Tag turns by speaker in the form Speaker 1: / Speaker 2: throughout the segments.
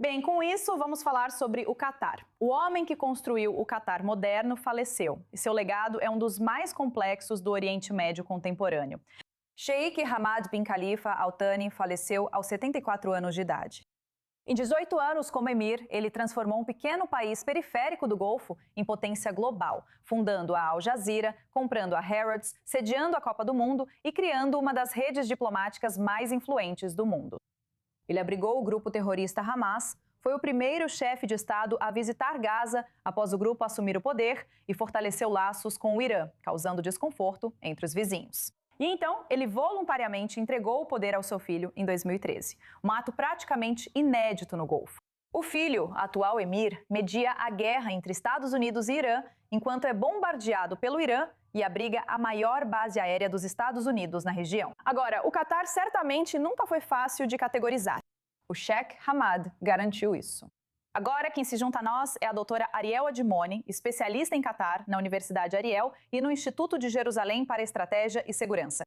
Speaker 1: Bem, com isso, vamos falar sobre o Catar. O homem que construiu o Catar moderno faleceu, e seu legado é um dos mais complexos do Oriente Médio contemporâneo. Sheikh Hamad bin Khalifa Al Thani faleceu aos 74 anos de idade. Em 18 anos como emir, ele transformou um pequeno país periférico do Golfo em potência global, fundando a Al Jazeera, comprando a Harrods, sediando a Copa do Mundo e criando uma das redes diplomáticas mais influentes do mundo. Ele abrigou o grupo terrorista Hamas, foi o primeiro chefe de Estado a visitar Gaza após o grupo assumir o poder e fortaleceu laços com o Irã, causando desconforto entre os vizinhos. E então, ele voluntariamente entregou o poder ao seu filho em 2013, um ato praticamente inédito no Golfo. O filho, atual emir, media a guerra entre Estados Unidos e Irã, enquanto é bombardeado pelo Irã e abriga a maior base aérea dos Estados Unidos na região. Agora, o Catar certamente nunca foi fácil de categorizar. O Sheikh Hamad garantiu isso. Agora, quem se junta a nós é a doutora Ariel Admoni, especialista em Catar na Universidade Ariel e no Instituto de Jerusalém para Estratégia e Segurança.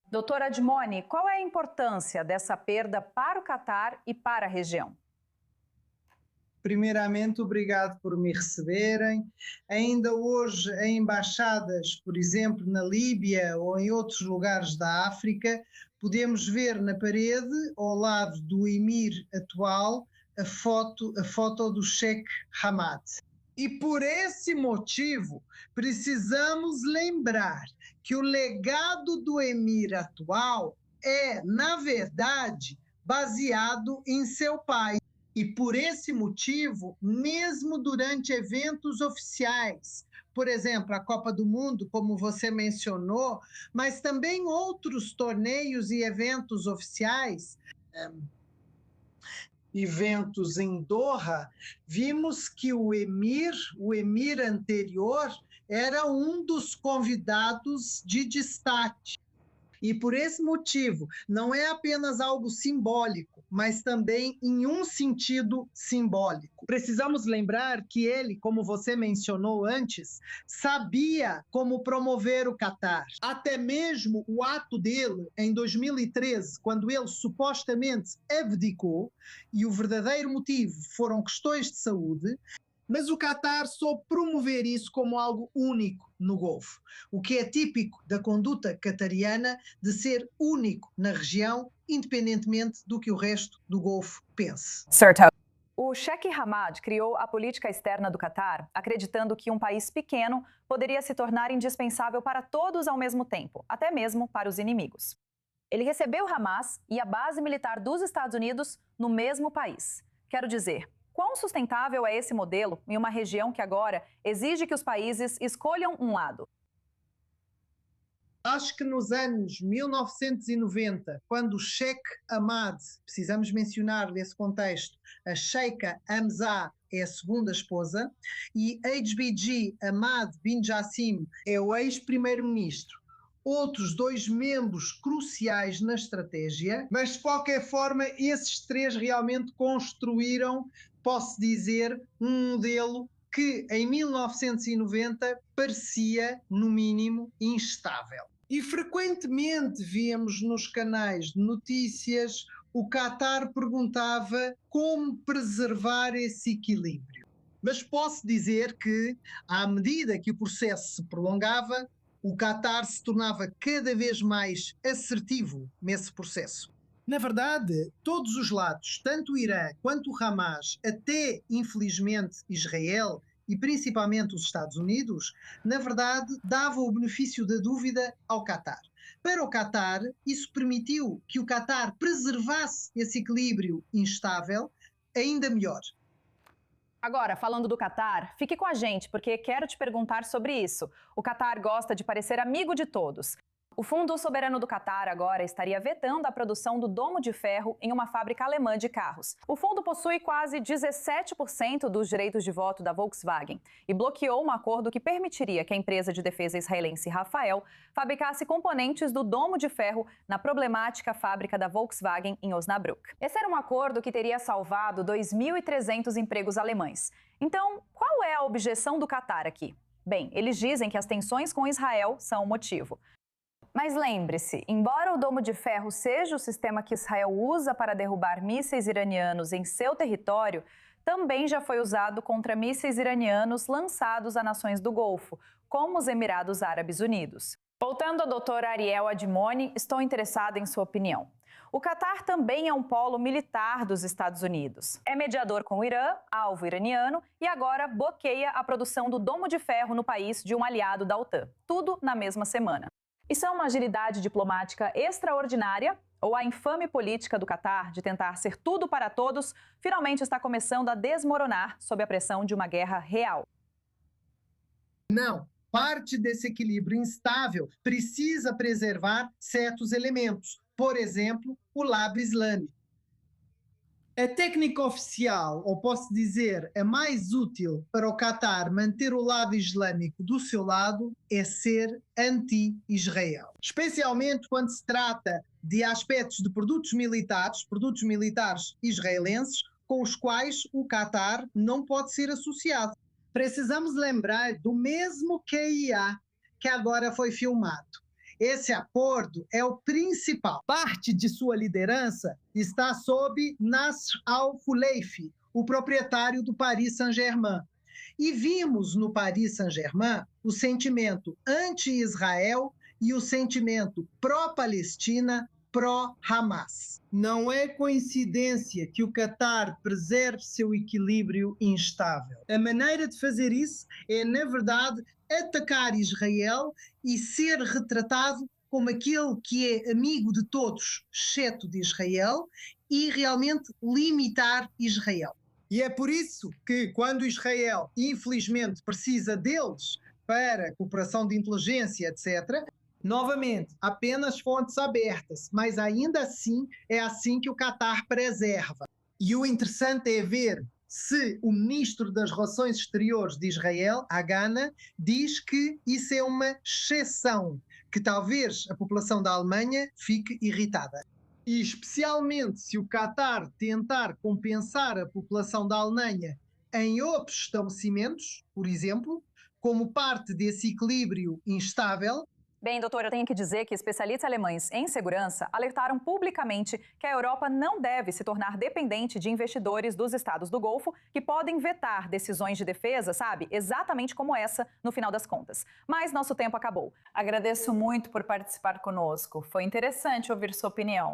Speaker 1: Doutora Admoni, qual é a importância dessa perda para o Catar e para a região?
Speaker 2: Primeiramente, obrigado por me receberem. Ainda hoje, em embaixadas, por exemplo, na Líbia ou em outros lugares da África, podemos ver na parede, ao lado do emir atual, a foto do Sheikh Hamad. E por esse motivo, precisamos lembrar que o legado do emir atual é, na verdade, baseado em seu pai. E por esse motivo, mesmo durante eventos oficiais, por exemplo, a Copa do Mundo, como você mencionou, mas também outros torneios e eventos oficiais, eventos em Doha, vimos que o emir anterior, era um dos convidados de destaque. E por esse motivo, não é apenas algo simbólico, mas também em um sentido simbólico. Precisamos lembrar que ele, como você mencionou antes, sabia como promover o Catar. Até mesmo o ato dele, em 2013, quando ele supostamente abdicou, e o verdadeiro motivo foram questões de saúde, mas o Catar soube promover isso como algo único no Golfo, o que é típico da conduta catariana de ser único na região, independentemente do que o resto do Golfo pense.
Speaker 1: Certo. O Sheikh Hamad criou a política externa do Catar, acreditando que um país pequeno poderia se tornar indispensável para todos ao mesmo tempo, até mesmo para os inimigos. Ele recebeu Hamas e a base militar dos Estados Unidos no mesmo país. Quero dizer, quão sustentável é esse modelo em uma região que agora exige que os países escolham um lado?
Speaker 2: Acho que nos anos 1990, quando o Sheikh Hamad, precisamos mencionar nesse contexto, a Sheikha Hamza é a segunda esposa, e HBG Hamad bin Jassim é o ex-primeiro-ministro. Outros dois membros cruciais na estratégia, mas de qualquer forma esses três realmente construíram, posso dizer, um modelo que em 1990 parecia, no mínimo, instável. E frequentemente víamos nos canais de notícias o Catar perguntava como preservar esse equilíbrio. Mas posso dizer que, à medida que o processo se prolongava, o Catar se tornava cada vez mais assertivo nesse processo. Na verdade, todos os lados, tanto o Irã quanto o Hamas, até, infelizmente, Israel e principalmente os Estados Unidos, na verdade, davam o benefício da dúvida ao Catar. Para o Catar, isso permitiu que o Catar preservasse esse equilíbrio instável ainda melhor.
Speaker 1: Agora, falando do Catar, fique com a gente, porque quero te perguntar sobre isso. O Catar gosta de parecer amigo de todos. O Fundo Soberano do Catar agora estaria vetando a produção do domo de ferro em uma fábrica alemã de carros. O fundo possui quase 17% dos direitos de voto da Volkswagen e bloqueou um acordo que permitiria que a empresa de defesa israelense Rafael fabricasse componentes do domo de ferro na problemática fábrica da Volkswagen em Osnabrück. Esse era um acordo que teria salvado 2.300 empregos alemães. Então, qual é a objeção do Catar aqui? Bem, eles dizem que as tensões com Israel são o motivo. Mas lembre-se, embora o Domo de Ferro seja o sistema que Israel usa para derrubar mísseis iranianos em seu território, também já foi usado contra mísseis iranianos lançados a nações do Golfo, como os Emirados Árabes Unidos. Voltando ao Dr. Ariel Admoni, estou interessada em sua opinião. O Catar também é um polo militar dos Estados Unidos. É mediador com o Irã, alvo iraniano, e agora bloqueia a produção do Domo de Ferro no país de um aliado da OTAN. Tudo na mesma semana. Isso é uma agilidade diplomática extraordinária? Ou a infame política do Catar de tentar ser tudo para todos finalmente está começando a desmoronar sob a pressão de uma guerra real?
Speaker 2: Não. Parte desse equilíbrio instável precisa preservar certos elementos, por exemplo, o lado islâmico. A técnica oficial, ou posso dizer, a mais útil para o Catar manter o lado islâmico do seu lado, é ser anti-Israel. Especialmente quando se trata de aspectos de produtos militares israelenses, com os quais o Catar não pode ser associado. Precisamos lembrar do mesmo QIA que agora foi filmado. Esse acordo é o principal. Parte de sua liderança está sob Nasr al-Khelaifi, o proprietário do Paris Saint-Germain. E vimos no Paris Saint-Germain o sentimento anti-Israel e o sentimento pró-Palestina, pró-Hamas. Não é coincidência que o Catar preserve seu equilíbrio instável. A maneira de fazer isso é, na verdade, atacar Israel e ser retratado como aquele que é amigo de todos, exceto de Israel, e realmente limitar Israel. E é por isso que, quando Israel, infelizmente, precisa deles para cooperação de inteligência, etc., novamente, apenas fontes abertas, mas ainda assim é assim que o Catar preserva. E o interessante é ver se o ministro das Relações Exteriores de Israel, Agana, diz que isso é uma exceção, que talvez a população da Alemanha fique irritada. E especialmente se o Catar tentar compensar a população da Alemanha em outros estabelecimentos, por exemplo, como parte desse equilíbrio instável.
Speaker 1: Bem, doutor, eu tenho que dizer que especialistas alemães em segurança alertaram publicamente que a Europa não deve se tornar dependente de investidores dos estados do Golfo que podem vetar decisões de defesa, sabe? Exatamente como essa, no final das contas. Mas nosso tempo acabou. Agradeço muito por participar conosco. Foi interessante ouvir sua opinião.